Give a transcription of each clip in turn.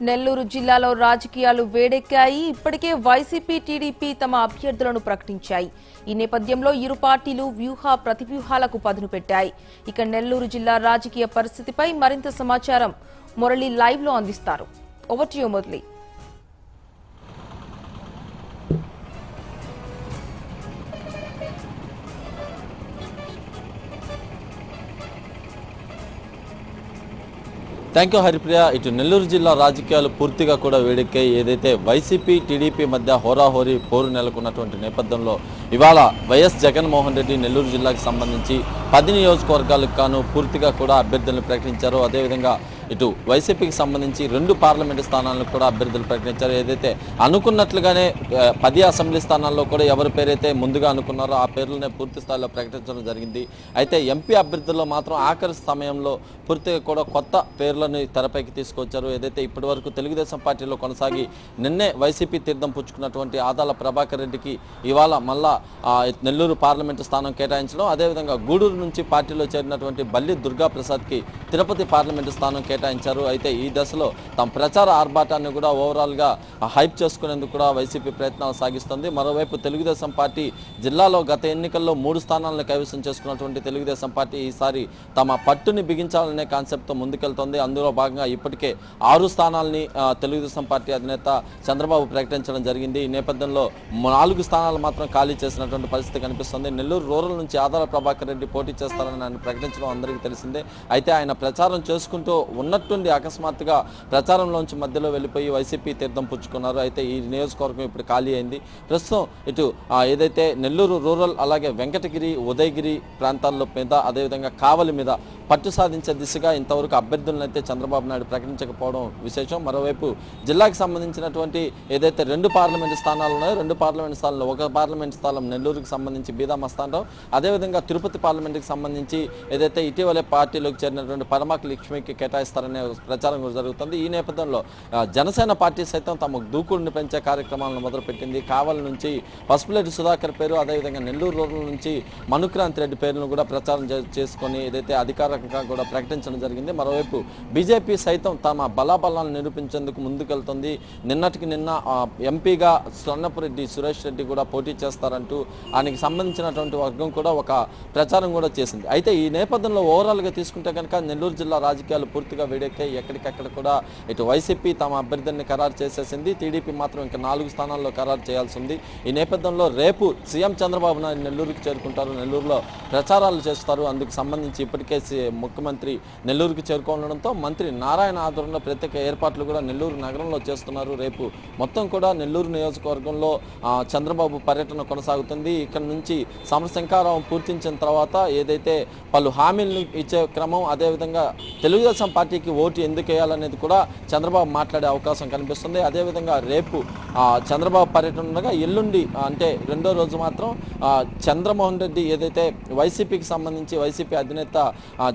నెల్లూరు జిల్లాలో రాజకీయాలు వేడెక్కాయి. ఇప్పటికే వైసీపీ, టీడీపీ తమ అభ్యర్థులను ప్రకటించాయి. ఈ నేపథ్యంలో ఇరు పార్టీలు వ్యూహ ప్రతివ్యూహాలకు పదును పెట్టాయి. ఇక నెల్లూరు జిల్లా రాజకీయ పరిస్థితిపై మరింత సమాచారం మురళి లైవ్ లో అందిస్తారు. Over to you Murali. Thank you Haripriya. ఇటు నెల్లూరు జిల్లా రాజకీయాలు పూర్తిగా కూడా వేడెక్కాయి. ఏదైతే వైసీపీ, టీడీపీ మధ్య హోరాహోరీ పోరు నెలకొన్నటువంటి నేపథ్యంలో ఇవాళ వైఎస్ జగన్మోహన్ రెడ్డి నెల్లూరు జిల్లాకు సంబంధించి 10 నియోజకవర్గాలకు గాను పూర్తిగా కూడా అభ్యర్థులను ప్రకటించారు. అదేవిధంగా ఇటు వైసీపీకి సంబంధించి 2 పార్లమెంటు స్థానాలను కూడా అభ్యర్థులు ప్రకటించారు. ఏదైతే అనుకున్నట్లుగానే 10 అసెంబ్లీ స్థానాల్లో కూడా ఎవరి పేరైతే ముందుగా అనుకున్నారో ఆ పేర్లనే పూర్తి స్థాయిలో ప్రకటించడం జరిగింది. అయితే ఎంపీ అభ్యర్థుల్లో మాత్రం ఆఖరి సమయంలో పూర్తిగా కూడా కొత్త పేర్లను తెరపైకి తీసుకొచ్చారు. ఏదైతే ఇప్పటి వరకు తెలుగుదేశం పార్టీలో కొనసాగి నిన్నే వైసీపీ తీర్థం పుచ్చుకున్నటువంటి ఆదాల ప్రభాకర్ రెడ్డికి ఇవాళ మళ్ళా నెల్లూరు పార్లమెంటు స్థానం కేటాయించడం, అదేవిధంగా గూడూరు నుంచి పార్టీలో చేరినటువంటి బల్లి దుర్గాప్రసాద్కి తిరుపతి పార్లమెంటు స్థానం కేటాయించారు. అయితే ఈ దశలో తమ ప్రచార ఆర్భాటాన్ని కూడా ఓవరాల్గా హైప్ చేసుకునేందుకు కూడా వైసీపీ ప్రయత్నాలు సాగిస్తుంది. మరోవైపు తెలుగుదేశం పార్టీ జిల్లాలో గత ఎన్నికల్లో 3 స్థానాలను కైవసం చేసుకున్నటువంటి తెలుగుదేశం పార్టీ ఈసారి తమ పట్టుని బిగించాలనే కాన్సెప్ట్తో ముందుకెళ్తోంది. అందులో భాగంగా ఇప్పటికే 6 స్థానాలని తెలుగుదేశం పార్టీ అధినేత చంద్రబాబు ప్రకటించడం జరిగింది. ఈ నేపథ్యంలో 4 స్థానాలు మాత్రం ఖాళీ చేసినటువంటి పరిస్థితి కనిపిస్తుంది. నెల్లూరు రూరల్ నుంచి ఆదాల ప్రభాకర్ రెడ్డి పోటీ చేస్తారని ఆయన ప్రకటించడం అందరికీ తెలిసిందే. అయితే ఆయన ప్రచారం చేసుకుంటూ ఉన్నట్టుండి అకస్మాత్తుగా ప్రచారంలోంచి మధ్యలో వెళ్ళిపోయి వైసీపీ తీర్థం పుచ్చుకున్నారు. అయితే ఈ నియోజకవర్గం ఇప్పుడు ఖాళీ అయింది. ప్రస్తుతం ఇటు ఏదైతే నెల్లూరు రూరల్ అలాగే వెంకటగిరి, ఉదయగిరి ప్రాంతాల్లో మీద అదేవిధంగా కావలి మీద పట్టు సాధించే దిశగా ఇంతవరకు అభ్యర్థులను అయితే చంద్రబాబు నాయుడు ప్రకటించకపోవడం విశేషం. మరోవైపు జిల్లాకు సంబంధించినటువంటి ఏదైతే 2 పార్లమెంటు స్థానాలు ఉన్నాయో 2 పార్లమెంటు స్థానాల్లో ఒక పార్లమెంటు స్థానం నెల్లూరుకు సంబంధించి బీదా మస్తానరావు, అదేవిధంగా తిరుపతి పార్లమెంటుకి సంబంధించి ఏదైతే ఇటీవలే పార్టీలోకి చేరినటువంటి పరమాక లక్ష్మికి కేటాయిస్తారనే ప్రచారం కూడా జరుగుతుంది. ఈ నేపథ్యంలో జనసేన పార్టీ సైతం తమ దూకుడుని పెంచే కార్యక్రమాలను మొదలుపెట్టింది. కావలి నుంచి పసుపులేటి సుధాకర్ పేరు, అదేవిధంగా నెల్లూరు రూరల్ నుంచి మనుక్రాంతి రెడ్డి పేరును కూడా ప్రచారం చేసుకొని ఏదైతే అధికారికంగా కూడా ప్రకటించడం జరిగింది. మరోవైపు బీజేపీ సైతం తమ బలాబలాలను నిరూపించేందుకు ముందుకెళ్తుంది. నిన్నటికి నిన్న ఎంపీగా స్వర్ణపురెడ్డి సురేష్ రెడ్డి కూడా పోటీ చేస్తారంటూ ఆయనకి సంబంధించినటువంటి వర్గం కూడా ఒక ప్రచారం కూడా చేసింది. అయితే ఈ నేపథ్యంలో ఓవరాల్గా తీసుకుంటే కనుక నెల్లూరు జిల్లా రాజకీయాలు పూర్తిగా వేడెక్కాయి. ఎక్కడికక్కడ కూడా ఇటు వైసీపీ తమ అభ్యర్థిని ఖరారు చేసేసింది. టీడీపీ మాత్రం ఇంకా 4 స్థానాల్లో ఖరారు చేయాల్సి ఉంది. ఈ నేపథ్యంలో రేపు సీఎం చంద్రబాబు నాయుడు నెల్లూరుకి చేరుకుంటారు. నెల్లూరులో ప్రచారాలు చేస్తారు. అందుకు సంబంధించి ఇప్పటికే ముఖ్యమంత్రి నెల్లూరుకి చేరుకోవడంతో మంత్రి నారాయణ ఆధ్వర్యంలో ప్రత్యేక ఏర్పాట్లు కూడా నెల్లూరు నగరంలో చేస్తున్నారు. రేపు మొత్తం కూడా నెల్లూరు నియోజకవర్గంలో చంద్రబాబు పర్యటన కొనసాగుతుంది. ఇక్కడ నుంచి సమరశంకారావం పూర్తించిన తర్వాత ఏదైతే పలు హామీలను ఇచ్చే క్రమం, అదేవిధంగా తెలుగుదేశం పార్టీకి ఓటు ఎందుకు వేయాలనేది కూడా చంద్రబాబు మాట్లాడే అవకాశం కనిపిస్తుంది. అదేవిధంగా రేపు చంద్రబాబు పర్యటన ఉండగా ఎల్లుండి అంటే 2వ రోజు మాత్రం చంద్రమోహన్ రెడ్డి ఏదైతే వైసీపీకి సంబంధించి వైసీపీ అధినేత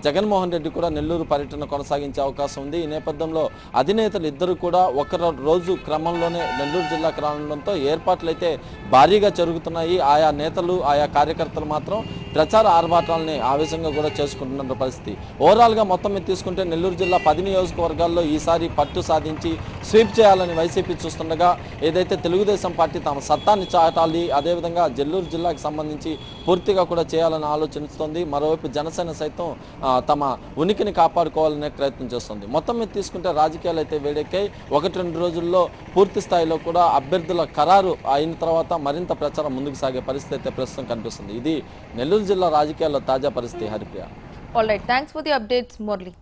జగన్మోహన్ రెడ్డి కూడా నెల్లూరు పర్యటన కొనసాగించే అవకాశం ఉంది. ఈ నేపథ్యంలో అధినేతలు ఇద్దరు కూడా ఒక రోజు క్రమంలోనే నెల్లూరు జిల్లాకు రావడంతో ఏర్పాట్లు అయితే భారీగా జరుగుతున్నాయి. ఆయా నేతలు ఆయా కార్యకర్తలు మాత్రం ప్రచార ఆర్భాటాలని ఆవేశంగా కూడా చేసుకుంటున్న పరిస్థితి. ఓవరాల్గా మొత్తం మీద తీసుకుంటే నెల్లూరు జిల్లా 10 నియోజకవర్గాల్లో ఈసారి పట్టు సాధించి స్వీప్ చేయాలని వైసీపీ చూస్తుండగా ఏదైతే తెలుగుదేశం పార్టీ తమ సత్తాన్ని చాటాలి, అదేవిధంగా నెల్లూరు జిల్లాకు సంబంధించి పూర్తిగా కూడా చేయాలని ఆలోచిస్తుంది. మరోవైపు జనసేన సైతం తమ ఉనికిని కాపాడుకోవాలనే ప్రయత్నం చేస్తుంది. మొత్తం మీద తీసుకుంటే రాజకీయాలు అయితే వేడెక్కాయి. 1-2 రోజుల్లో పూర్తి స్థాయిలో కూడా అభ్యర్థుల ఖరారు అయిన తర్వాత మరింత ప్రచారం ముందుకు సాగే పరిస్థితి అయితే ప్రస్తుతం కనిపిస్తుంది. ఇది నెల్లూరు జిల్లా రాజకీయాల్లో తాజా పరిస్థితి. Haripriya. All right, thanks for the updates, Murli.